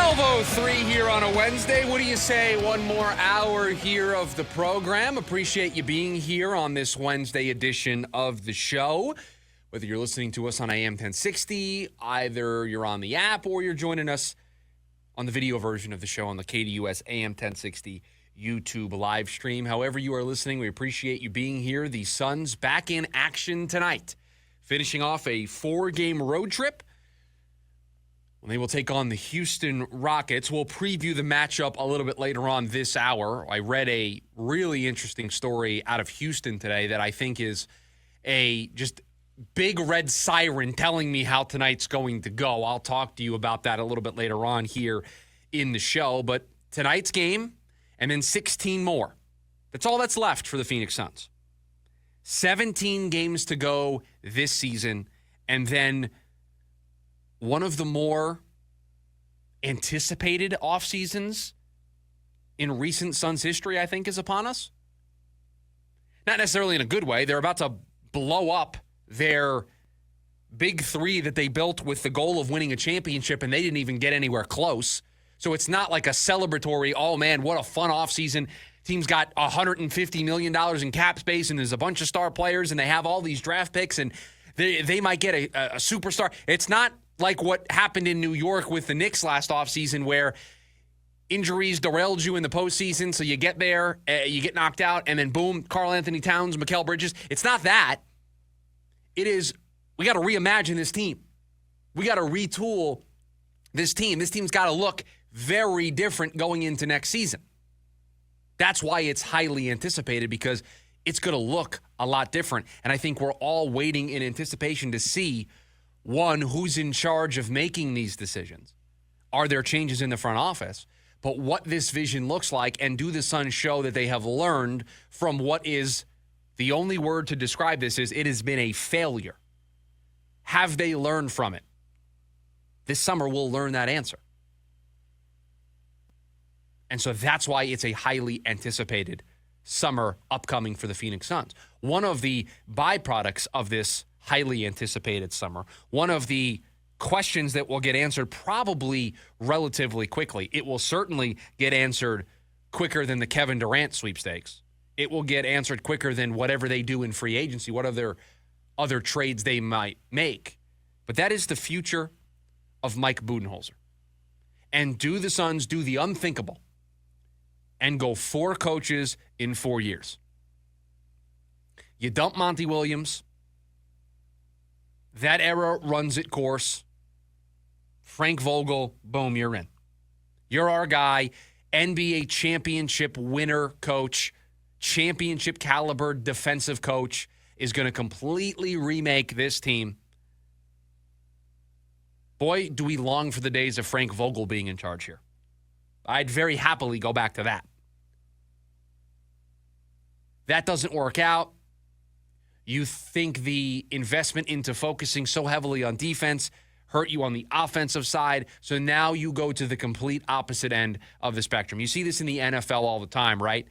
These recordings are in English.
12:03 here on a Wednesday. What do you say? One more hour here of the program. Appreciate you being here on this Wednesday edition of the show. Whether you're listening to us on AM 1060, either you're on the app or you're joining us on the video version of the show on the KDUS AM 1060 YouTube live stream. However you are listening, we appreciate you being here. The Suns back in action tonight, finishing off a 4-game road trip. They will take on the Houston Rockets. We'll preview the matchup a little bit later on this hour. I read a really interesting story out of Houston today that I think is a just big red siren telling me how tonight's going to go. I'll talk to you about that a little bit later on here in the show. But tonight's game and then 16 more. That's all that's left for the Phoenix Suns. 17 games to go this season, and then one of the more anticipated off seasons in recent Suns history, I think, is upon us. Not necessarily in a good way. They're about to blow up their big three that they built with the goal of winning a championship, and they didn't even get anywhere close. So it's not like a celebratory, oh, man, what a fun offseason. Team's got $150 million in cap space, and there's a bunch of star players, and they have all these draft picks, and they might get a superstar. It's not like what happened in New York with the Knicks last offseason, where injuries derailed you in the postseason, so you get there, you get knocked out, and then boom, Karl Anthony Towns, Mikal Bridges. It's not that. It is, we got to reimagine this team. We got to retool this team. This team's got to look very different going into next season. That's why it's highly anticipated, because it's going to look a lot different. And I think we're all waiting in anticipation to see, one, who's in charge of making these decisions. Are there changes in the front office? But what this vision looks like, and do the Suns show that they have learned from what is, the only word to describe this is, it has been a failure. Have they learned from it? This summer we'll learn that answer. And so that's why it's a highly anticipated summer upcoming for the Phoenix Suns. One of the byproducts of this highly anticipated summer, one of the questions that will get answered probably relatively quickly. It will certainly get answered quicker than the Kevin Durant sweepstakes. It will get answered quicker than whatever they do in free agency, what other trades they might make. But that is the future of Mike Budenholzer. And do the Suns do the unthinkable and go 4 coaches in 4 years? You dump Monty Williams. That era runs its course. Frank Vogel, boom, you're in. You're our guy, NBA championship winner coach, championship caliber defensive coach, is going to completely remake this team. Boy, do we long for the days of Frank Vogel being in charge here. I'd very happily go back to that. That doesn't work out. You think the investment into focusing so heavily on defense hurt you on the offensive side, so now you go to the complete opposite end of the spectrum. You see this in the NFL all the time, right?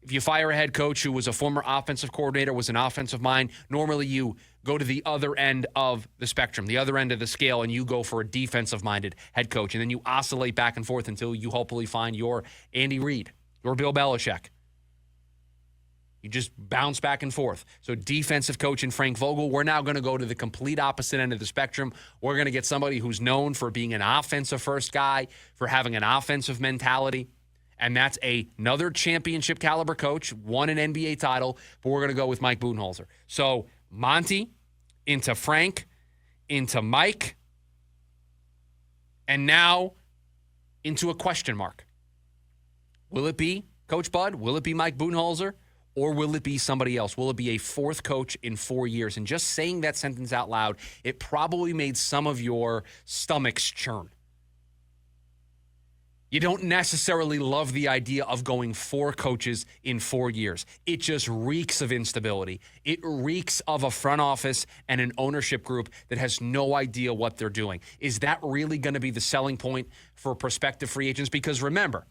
If you fire a head coach who was a former offensive coordinator, was an offensive mind, normally you go to the other end of the spectrum, the other end of the scale, and you go for a defensive-minded head coach, and then you oscillate back and forth until you hopefully find your Andy Reid, your Bill Belichick. You just bounce back and forth. So defensive coach in Frank Vogel, we're now going to go to the complete opposite end of the spectrum. We're going to get somebody who's known for being an offensive-first guy, for having an offensive mentality. And that's another championship caliber coach, won an NBA title, but we're going to go with Mike Budenholzer. So Monty into Frank, into Mike, and now into a question mark. Will it be Coach Bud? Will it be Mike Budenholzer? Or will it be somebody else? Will it be a 4th coach in 4 years? And just saying that sentence out loud, it probably made some of your stomachs churn. You don't necessarily love the idea of going 4 coaches in 4 years. It just reeks of instability. It reeks of a front office and an ownership group that has no idea what they're doing. Is that really going to be the selling point for prospective free agents? Because remember,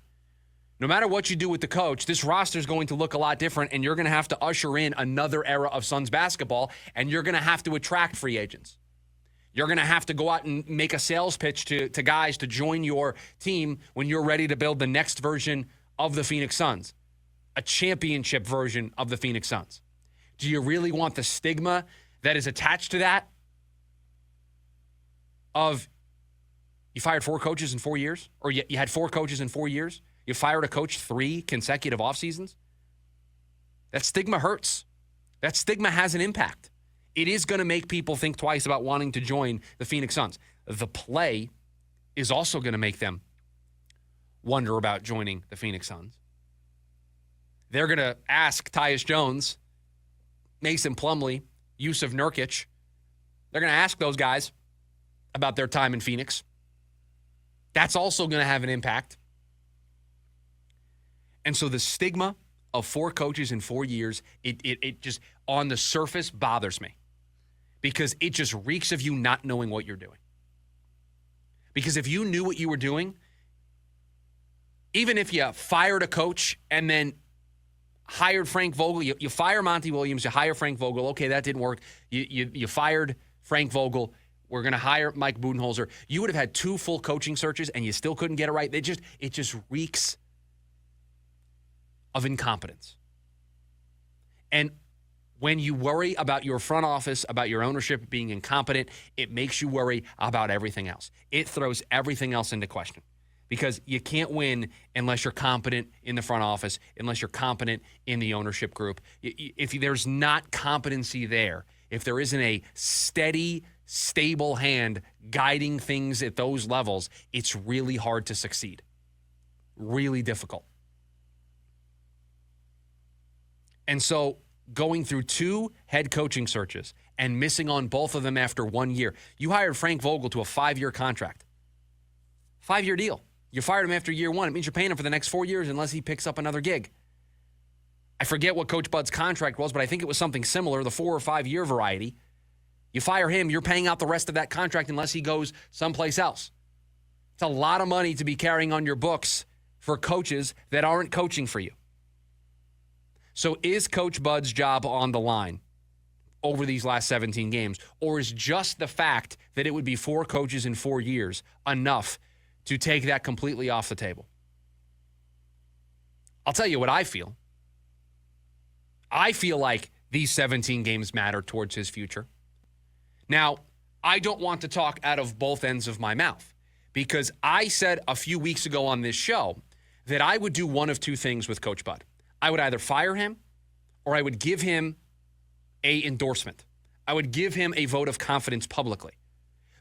no matter what you do with the coach, this roster is going to look a lot different, and you're going to have to usher in another era of Suns basketball, and you're going to have to attract free agents. You're going to have to go out and make a sales pitch to guys to join your team when you're ready to build the next version of the Phoenix Suns, a championship version of the Phoenix Suns. Do you really want the stigma that is attached to that of you fired 4 coaches in 4 years? Or you had 4 coaches in 4 years? You fired a coach 3 consecutive off seasons? That stigma hurts. That stigma has an impact. It is going to make people think twice about wanting to join the Phoenix Suns. The play is also going to make them wonder about joining the Phoenix Suns. They're going to ask Tyus Jones, Mason Plumlee, Yusuf Nurkic. They're going to ask those guys about their time in Phoenix. That's also going to have an impact. And so the stigma of 4 coaches in 4 years, it just on the surface bothers me because it just reeks of you not knowing what you're doing. Because if you knew what you were doing, even if you fired a coach and then hired Frank Vogel, you fire Monty Williams, you hire Frank Vogel. Okay, that didn't work. You fired Frank Vogel. We're going to hire Mike Budenholzer. You would have had 2 full coaching searches and you still couldn't get it right. It just reeks of incompetence. And when you worry about your front office, about your ownership being incompetent, it makes you worry about everything else. It throws everything else into question because you can't win unless you're competent in the front office, unless you're competent in the ownership group. If there's not competency there, if there isn't a steady, stable hand guiding things at those levels, it's really hard to succeed. Really difficult. And so going through 2 head coaching searches and missing on both of them after 1 year, you hired Frank Vogel to a 5-year contract. 5-year deal. You fired him after year 1. It means you're paying him for the next 4 years unless he picks up another gig. I forget what Coach Bud's contract was, but I think it was something similar, the 4 or 5 year variety. You fire him, you're paying out the rest of that contract unless he goes someplace else. It's a lot of money to be carrying on your books for coaches that aren't coaching for you. So is Coach Bud's job on the line over these last 17 games? Or is just the fact that it would be 4 coaches in 4 years enough to take that completely off the table? I'll tell you what I feel. I feel like these 17 games matter towards his future. Now, I don't want to talk out of both ends of my mouth because I said a few weeks ago on this show that I would do one of 2 things with Coach Bud. I would either fire him or I would give him a endorsement. I would give him a vote of confidence publicly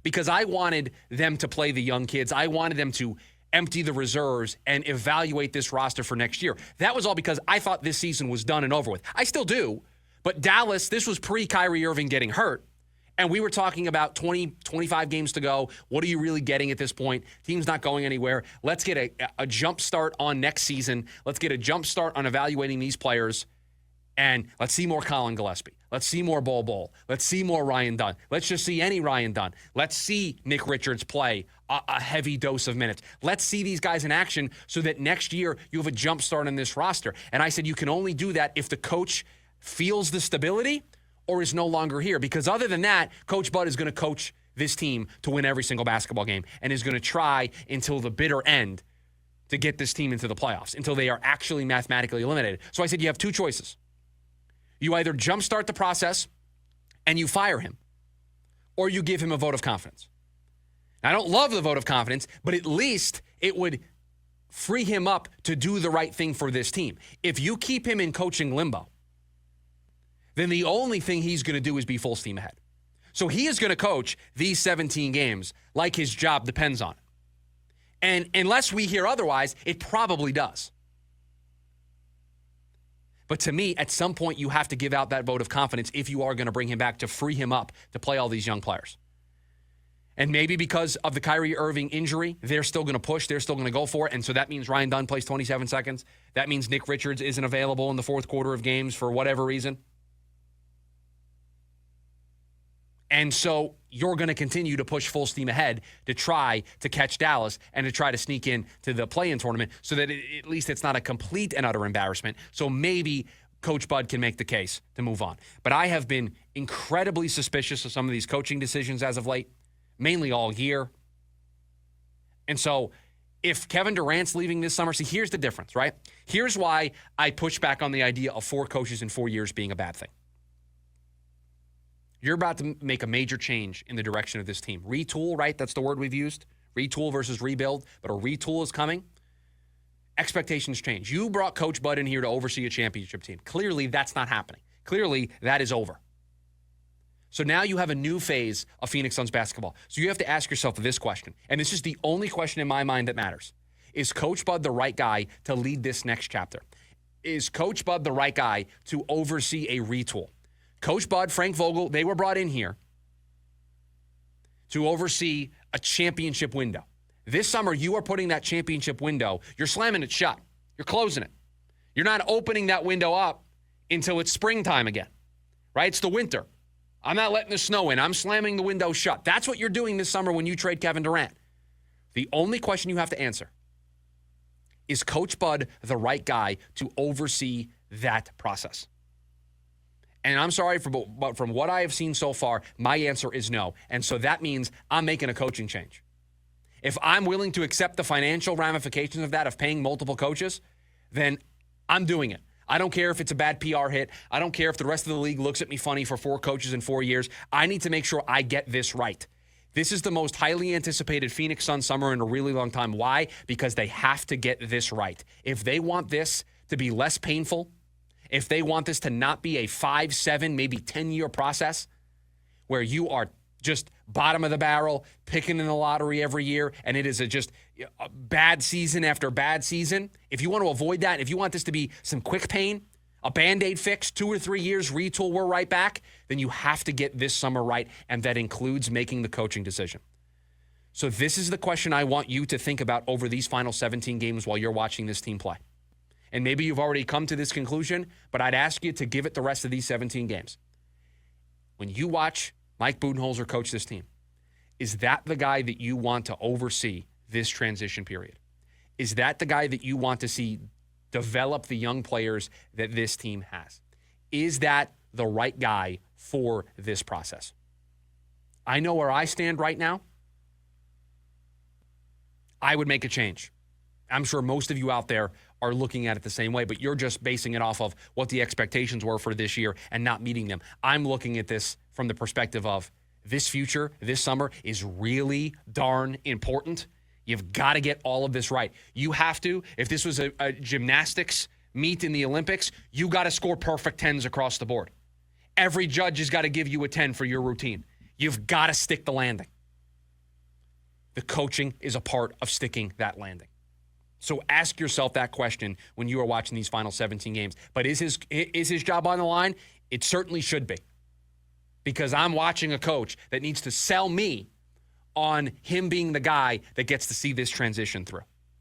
because I wanted them to play the young kids. I wanted them to empty the reserves and evaluate this roster for next year. That was all because I thought this season was done and over with. I still do, but Dallas, this was pre-Kyrie Irving getting hurt. And we were talking about 20, 25 games to go. What are you really getting at this point? Team's not going anywhere. Let's get a jump start on next season. Let's get a jump start on evaluating these players. And let's see more Colin Gillespie. Let's see more Bol Bol. Let's see more Ryan Dunn. Let's just see any Ryan Dunn. Let's see Nick Richards play a heavy dose of minutes. Let's see these guys in action so that next year you have a jump start on this roster. And I said you can only do that if the coach feels the stability or is no longer here. Because other than that, Coach Bud is going to coach this team to win every single basketball game and is going to try until the bitter end to get this team into the playoffs, until they are actually mathematically eliminated. So I said you have 2 choices. You either jumpstart the process and you fire him, or you give him a vote of confidence. Now, I don't love the vote of confidence, but at least it would free him up to do the right thing for this team. If you keep him in coaching limbo, then the only thing he's going to do is be full steam ahead. So he is going to coach these 17 games like his job depends on it. And unless we hear otherwise, it probably does. But to me, at some point, you have to give out that vote of confidence if you are going to bring him back to free him up to play all these young players. And maybe because of the Kyrie Irving injury, they're still going to push. They're still going to go for it. And so that means Ryan Dunn plays 27 seconds. That means Nick Richards isn't available in the 4th quarter of games for whatever reason. And so you're going to continue to push full steam ahead to try to catch Dallas and to try to sneak in to the play-in tournament so that at least it's not a complete and utter embarrassment. So maybe Coach Bud can make the case to move on. But I have been incredibly suspicious of some of these coaching decisions as of late. mainly all year. And so if Kevin Durant's leaving this summer, see, here's the difference, right? Here's why I push back on the idea of 4 coaches in 4 years being a bad thing. You're about to make a major change in the direction of this team. Retool, right? That's the word we've used. Retool versus rebuild. But a retool is coming. Expectations change. You brought Coach Bud in here to oversee a championship team. Clearly, that's not happening. Clearly, that is over. So now you have a new phase of Phoenix Suns basketball. So you have to ask yourself this question, and this is the only question in my mind that matters. Is Coach Bud the right guy to lead this next chapter? Is Coach Bud the right guy to oversee a retool? Coach Bud, Frank Vogel, they were brought in here to oversee a championship window. This summer, you are putting that championship window, you're slamming it shut. You're closing it. You're not opening that window up until it's springtime again, right? It's the winter. I'm not letting the snow in. I'm slamming the window shut. That's what you're doing this summer when you trade Kevin Durant. The only question you have to answer is Coach Bud the right guy to oversee that process? And I'm sorry, but from what I have seen so far, my answer is no. And so that means I'm making a coaching change. If I'm willing to accept the financial ramifications of that, of paying multiple coaches, then I'm doing it. I don't care if it's a bad PR hit. I don't care if the rest of the league looks at me funny for 4 coaches in 4 years. I need to make sure I get this right. This is the most highly anticipated Phoenix Suns summer in a really long time. Why? Because they have to get this right. If they want this to be less painful, if they want this to not be a 5, 7, maybe 10-year process where you are just bottom of the barrel, picking in the lottery every year, and it is just a bad season after bad season. If you want to avoid that, if you want this to be some quick pain, a Band-Aid fix, 2 or 3 years, retool, we're right back, then you have to get this summer right, and that includes making the coaching decision. So this is the question I want you to think about over these final 17 games while you're watching this team play. And maybe you've already come to this conclusion, but I'd ask you to give it the rest of these 17 games. When you watch Mike Budenholzer coach this team, is that the guy that you want to oversee this transition period? Is that the guy that you want to see develop the young players that this team has? Is that the right guy for this process? I know where I stand right now. I would make a change. I'm sure most of you out there are looking at it the same way, but you're just basing it off of what the expectations were for this year and not meeting them. I'm looking at this from the perspective of this future, this summer is really darn important. You've got to get all of this right. You have to. If this was a gymnastics meet in the Olympics, you got to score perfect 10s across the board. Every judge has got to give you a 10 for your routine. You've got to stick the landing. The coaching is a part of sticking that landing. So ask yourself that question when you are watching these final 17 games. But is his job on the line? It certainly should be. Because I'm watching a coach that needs to sell me on him being the guy that gets to see this transition through.